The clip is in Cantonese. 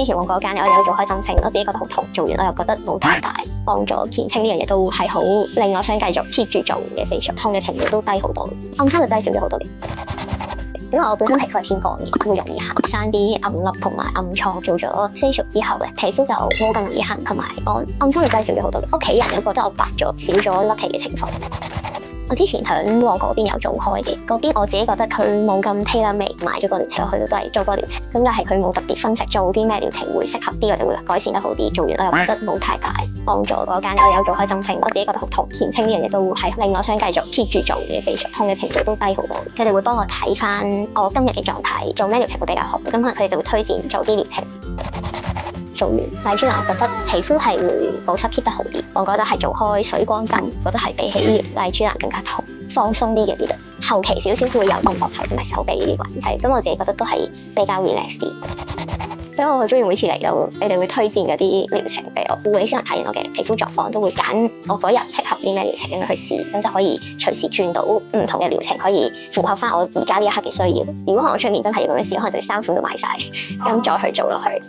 之前我嗰間我有做開針清，我自己覺得好痛，做完我又覺得冇太大幫助。填清呢樣嘢都係好令我想繼續 keep 住做嘅 facial， 痛嘅程度都低好多，暗瘡就低少咗好多嘅。因為我本身皮膚係偏乾嘅，會容易痕，生啲暗粒同埋暗瘡。做咗 facial 之後咧，皮膚就冇咁容易痕同埋乾，暗瘡就低少咗好多。屋企人都覺得我白咗，少咗甩皮嘅情況。我之前喺旺角嗰邊有做開嘅，嗰邊我自己覺得佢冇咁 tailor-made， 買咗個療程我去到都係做個療程，咁但係佢冇特別分析做啲咩療程會適合啲，我就會改善得好啲。做完我又覺得冇太大幫助。嗰間我有做開針清，我自己覺得好痛，填清呢樣嘢都係令我想繼續 keep 住做嘅facial，痛嘅程度都低好多。佢哋會幫我睇翻我今日嘅狀態，做咩療程會比較好，咁可能佢哋就會推薦做啲療程。做完麗珠蘭，我覺得皮膚係會保濕 keep 得好啲。我覺得係做開水光針，覺得係比起麗珠蘭更加痛，放鬆啲嘅啲。後期少少會有個膊頭同埋手臂呢啲位，係咁我自己覺得都係比較 relax 啲。所以我好中意每次嚟到，你哋會推薦嗰啲療程俾我，會先睇完我嘅皮膚狀況，都會揀我嗰日適合啲咩療程咁樣去試，咁就可以隨時轉到唔同嘅療程，可以符合翻我而家呢一刻嘅需要。如果可能我出面真係要咁樣試，可能就3款都買晒，咁再去做落去。